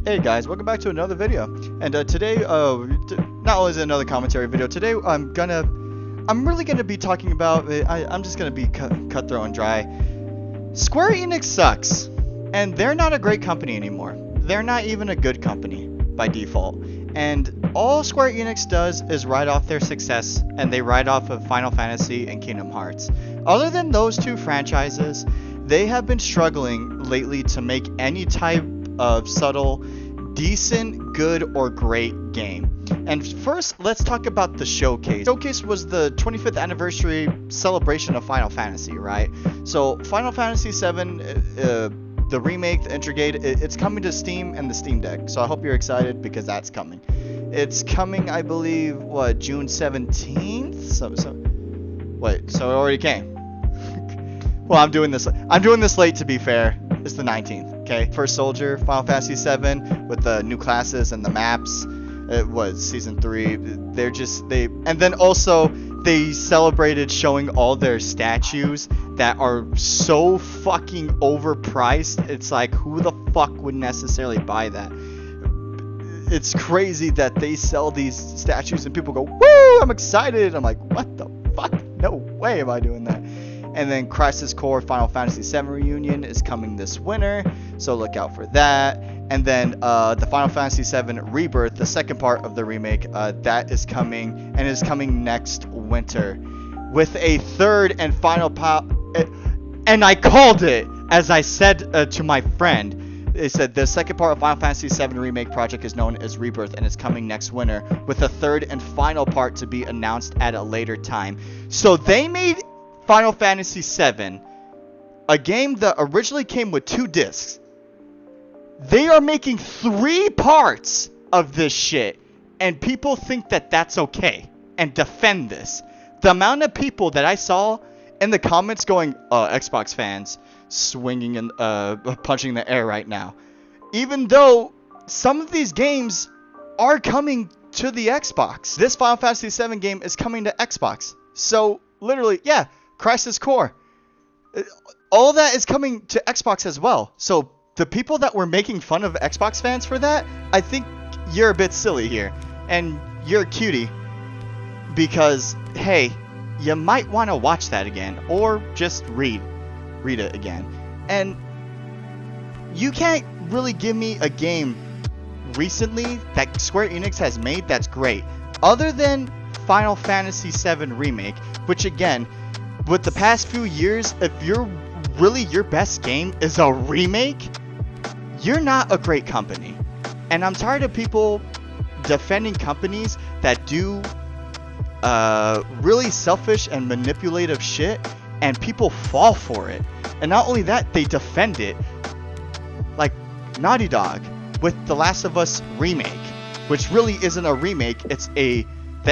Hey guys, welcome back to another video. And today, not only is it another commentary video, today I'm really gonna be talking about, I'm just gonna be cutthroat and dry. Square Enix sucks, and they're not a great company anymore. They're not even a good company by default. And all Square Enix does is ride off their success, and they ride off of Final Fantasy and Kingdom Hearts. Other than those two franchises, they have been struggling lately to make any type of subtle, decent, good, or great game. And first, let's talk about the showcase. Showcase was the 25th anniversary celebration of Final Fantasy, right? So Final Fantasy VII, the remake, the Intergrade, it's coming to Steam and the Steam Deck. So I hope you're excited because that's coming. It's coming, I believe, what, June 17th? So it already came. Well, I'm doing this late, to be fair. It's the 19th, okay? First Soldier, Final Fantasy VII, with the new classes and the maps. It was Season 3. And then also, they celebrated showing all their statues that are so fucking overpriced. It's like, who the fuck would necessarily buy that? It's crazy that they sell these statues and people go, woo, I'm excited. I'm like, what the fuck? No way am I doing that. And then Crisis Core Final Fantasy VII Reunion is coming this winter, so look out for that. And then the Final Fantasy VII Rebirth, the second part of the remake, that is coming, and is coming next winter, with a third and final and I called it, as I said to my friend. They said the second part of Final Fantasy VII Remake project is known as Rebirth, and it's coming next winter, with a third and final part to be announced at a later time. So they made Final Fantasy VII, a game that originally came with 2 discs. They are making 3 parts of this shit, and people think that that's okay and defend this. The amount of people that I saw in the comments going, Xbox fans swinging and punching the air right now, even though some of these games are coming to the Xbox. This Final Fantasy VII game is coming to Xbox, so literally, yeah. Crisis Core, all that is coming to Xbox as well. So the people that were making fun of Xbox fans for that, I think you're a bit silly here, and you're a cutie, because hey, you might want to watch that again, or just read it again. And you can't really give me a game recently that Square Enix has made that's great, other than Final Fantasy VII Remake, which again, with the past few years, if your best game is a remake, you're not a great company. And I'm tired of people defending companies that do really selfish and manipulative shit, and people fall for it. And not only that, they defend it. Like Naughty Dog with The Last of Us Remake, which really isn't a remake, it's the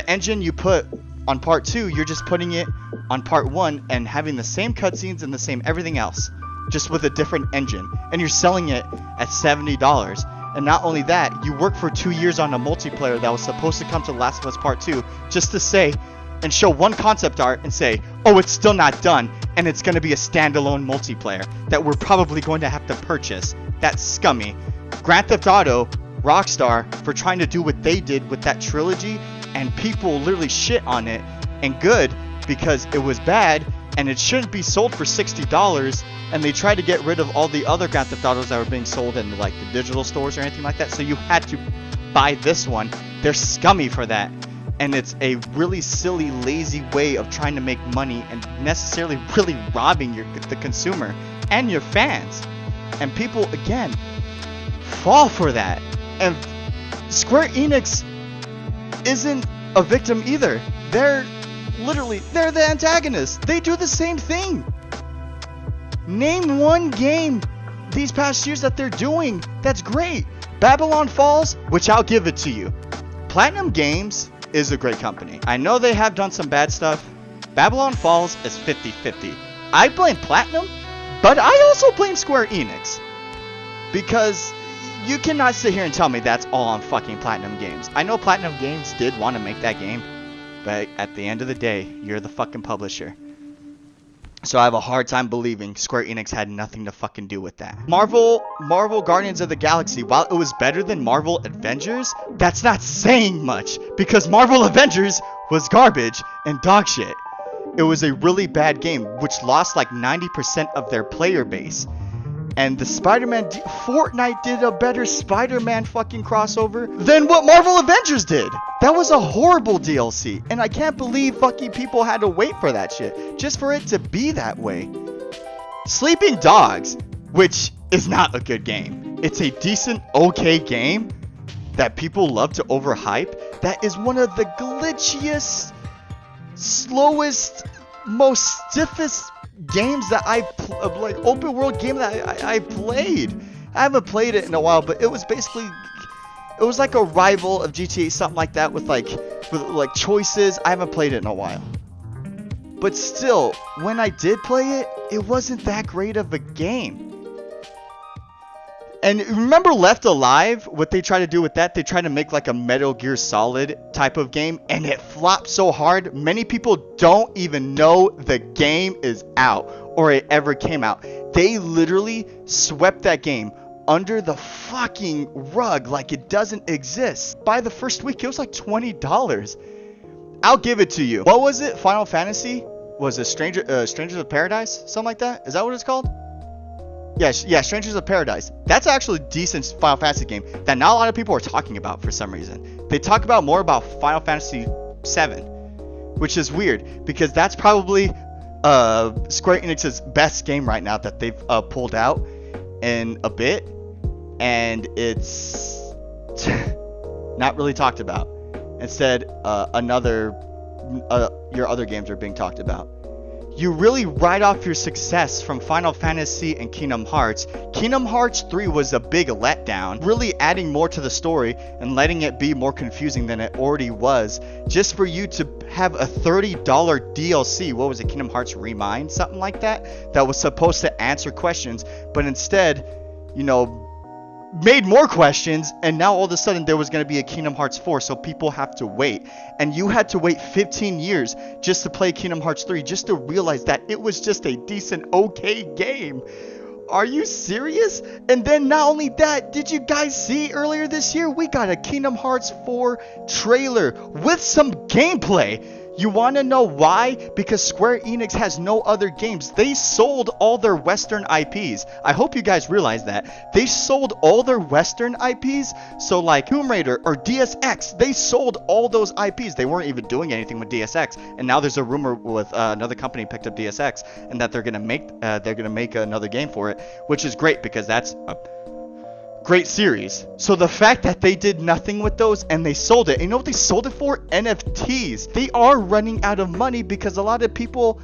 engine you put on part 2, you're just putting it on part 1 and having the same cutscenes and the same everything else, just with a different engine, and you're selling it at $70. And not only that, you work for 2 years on a multiplayer that was supposed to come to The Last of Us Part 2, just to say and show one concept art and say, oh, it's still not done, and it's going to be a standalone multiplayer that we're probably going to have to purchase. That's scummy. Grand Theft Auto, Rockstar, for trying to do what they did with that trilogy, and people literally shit on it, and good, because it was bad, and it shouldn't be sold for $60, and they tried to get rid of all the other Grand Theft Autos that were being sold in like the digital stores or anything like that, so you had to buy this one. They're scummy for that, and it's a really silly, lazy way of trying to make money and necessarily really robbing the consumer and your fans. And people, again, fall for that. And Square Enix isn't a victim either. They're the antagonist. They do the same thing. Name one game these past years that they're doing that's great. Babylon Falls, which I'll give it to you. Platinum Games is a great company. I know they have done some bad stuff. Babylon Falls is 50-50. I blame Platinum, but I also blame Square Enix, because you cannot sit here and tell me that's all on fucking Platinum Games. I know Platinum Games did want to make that game, but at the end of the day, you're the fucking publisher. So I have a hard time believing Square Enix had nothing to fucking do with that. Marvel Guardians of the Galaxy, while it was better than Marvel Avengers, that's not saying much because Marvel Avengers was garbage and dog shit. It was a really bad game, which lost like 90% of their player base. And the Fortnite did a better Spider-Man fucking crossover than what Marvel Avengers did. That was a horrible DLC. And I can't believe fucking people had to wait for that shit just for it to be that way. Sleeping Dogs, which is not a good game. It's a decent, okay game that people love to overhype. That is one of the glitchiest, slowest, most stiffest games that like open world game that I played. I haven't played it in a while, but it was basically, it was like a rival of GTA, something like that, with like choices. I haven't played it in a while, but still, when I did play it, it wasn't that great of a game. And remember Left Alive, what they try to do with that? They try to make like a Metal Gear Solid type of game, and it flopped so hard, many people don't even know the game is out or it ever came out. They literally swept that game under the fucking rug like it doesn't exist. By the first week, it was like $20. I'll give it to you. What was it? Final Fantasy? Was it Strangers of Paradise? Something like that? Is that what it's called? Yeah, Strangers of Paradise. That's actually a decent Final Fantasy game that not a lot of people are talking about for some reason. They talk about more about Final Fantasy 7, which is weird because that's probably Square Enix's best game right now that they've pulled out in a bit, and it's not really talked about. Instead, your other games are being talked about. You really write off your success from Final Fantasy and Kingdom Hearts. Kingdom Hearts 3 was a big letdown, really adding more to the story and letting it be more confusing than it already was, just for you to have a $30 DLC, what was it, Kingdom Hearts Remind, something like that, that was supposed to answer questions, but instead, you know, made more questions, and now all of a sudden there was going to be a Kingdom Hearts 4, so people have to wait. And you had to wait 15 years just to play Kingdom Hearts 3, just to realize that it was just a decent, okay game. Are you serious? And then not only that, did you guys see earlier this year, we got a Kingdom Hearts 4 trailer with some gameplay. You want to know why? Because Square Enix has no other games. They sold all their Western IPs. I hope you guys realize that. They sold all their Western IPs. So like Tomb Raider or DSX, they sold all those IPs. They weren't even doing anything with DSX. And now there's a rumor with another company picked up DSX and that they're gonna make another game for it, which is great because that's a great series. So the fact that they did nothing with those and they sold it, and you know what they sold it for? NFTs. They are running out of money because a lot of people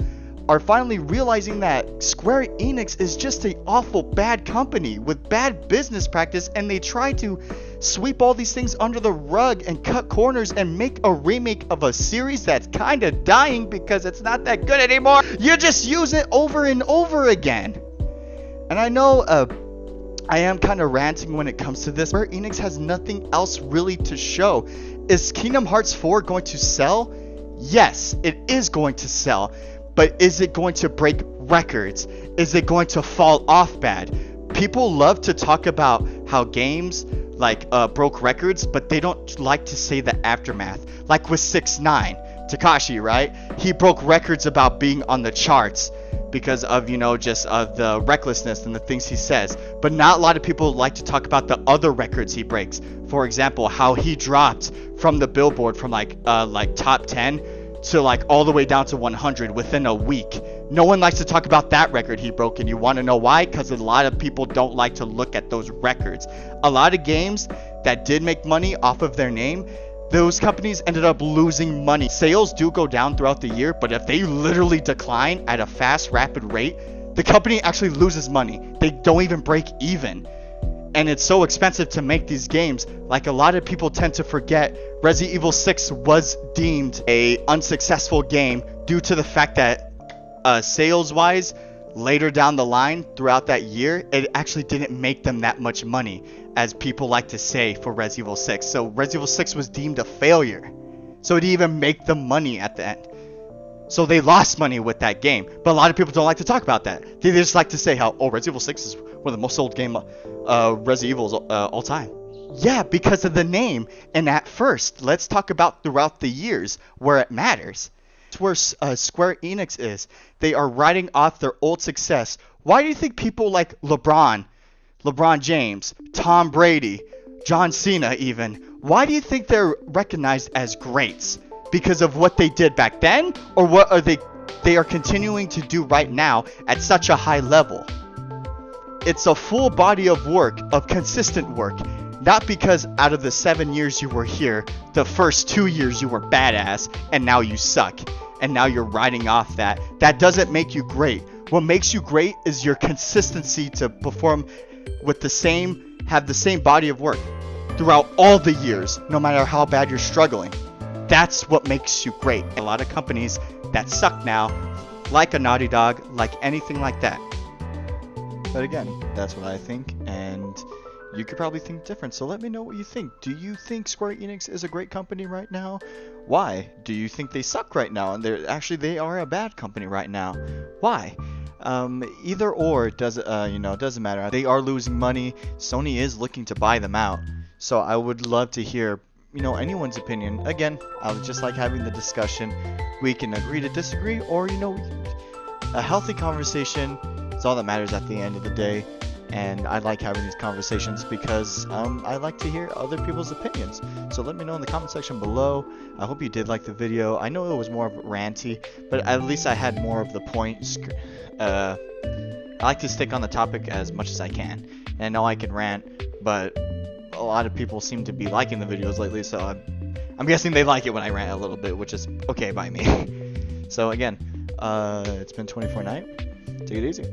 are finally realizing that Square Enix is just an awful bad company with bad business practice, and they try to sweep all these things under the rug and cut corners and make a remake of a series that's kind of dying because it's not that good anymore. You just use it over and over again. And I know I am kind of ranting when it comes to this. Square Enix has nothing else really to show. Is Kingdom Hearts 4 going to sell? Yes, it is going to sell. But is it going to break records? Is it going to fall off bad? People love to talk about how games like broke records, but they don't like to say the aftermath. Like with 6ix9ine, Tekashi, right? He broke records about being on the charts because of, you know, just the recklessness and the things he says. But not a lot of people like to talk about the other records he breaks. For example, how he dropped from the Billboard from like top 10 to like all the way down to 100 within a week. No one likes to talk about that record he broke, and you want to know why? Because a lot of people don't like to look at those records. A lot of games that did make money off of their name, those companies ended up losing money. Sales do go down throughout the year, but if they literally decline at a fast, rapid rate, the company actually loses money. They don't even break even. And it's so expensive to make these games. Like, a lot of people tend to forget Resident Evil 6 was deemed a unsuccessful game due to the fact that sales-wise, later down the line throughout that year, it actually didn't make them that much money, as people like to say for Resident Evil 6. So Resident Evil 6 was deemed a failure. So it didn't even make the money at the end. So they lost money with that game. But a lot of people don't like to talk about that. They just like to say how, oh, Resident Evil 6 is one of the most sold game Resident Evils all time. Yeah, because of the name. And at first, let's talk about throughout the years where it matters. It's where Square Enix is. They are riding off their old success. Why do you think people like LeBron James, Tom Brady, John Cena even, why do you think they're recognized as greats? Because of what they did back then, or what are they are continuing to do right now at such a high level? It's a full body of work, of consistent work. Not because out of the 7 years you were here, the first 2 years you were badass, and now you suck. And now you're riding off that. That doesn't make you great. What makes you great is your consistency to perform with have the same body of work throughout all the years, no matter how bad you're struggling. That's what makes you great. A lot of companies that suck now, like a Naughty Dog, like anything like that. But again, that's what I think, and you could probably think different, so let me know what you think. Do you think Square Enix is a great company right now? Why? Do you think they suck right now? And they are a bad company right now. Why? Either or doesn't matter. They are losing money. Sony is looking to buy them out. So I would love to hear, anyone's opinion. Again, I would just like having the discussion. We can agree to disagree, or a healthy conversation is all that matters at the end of the day. And I like having these conversations because I like to hear other people's opinions. So let me know in the comment section below. I hope you did like the video. I know it was more ranty, but at least I had more of the points. I like to stick on the topic as much as I can. And I know I can rant, but a lot of people seem to be liking the videos lately, so I'm guessing they like it when I rant a little bit, which is okay by me. So again, it's been 24 night. Take it easy.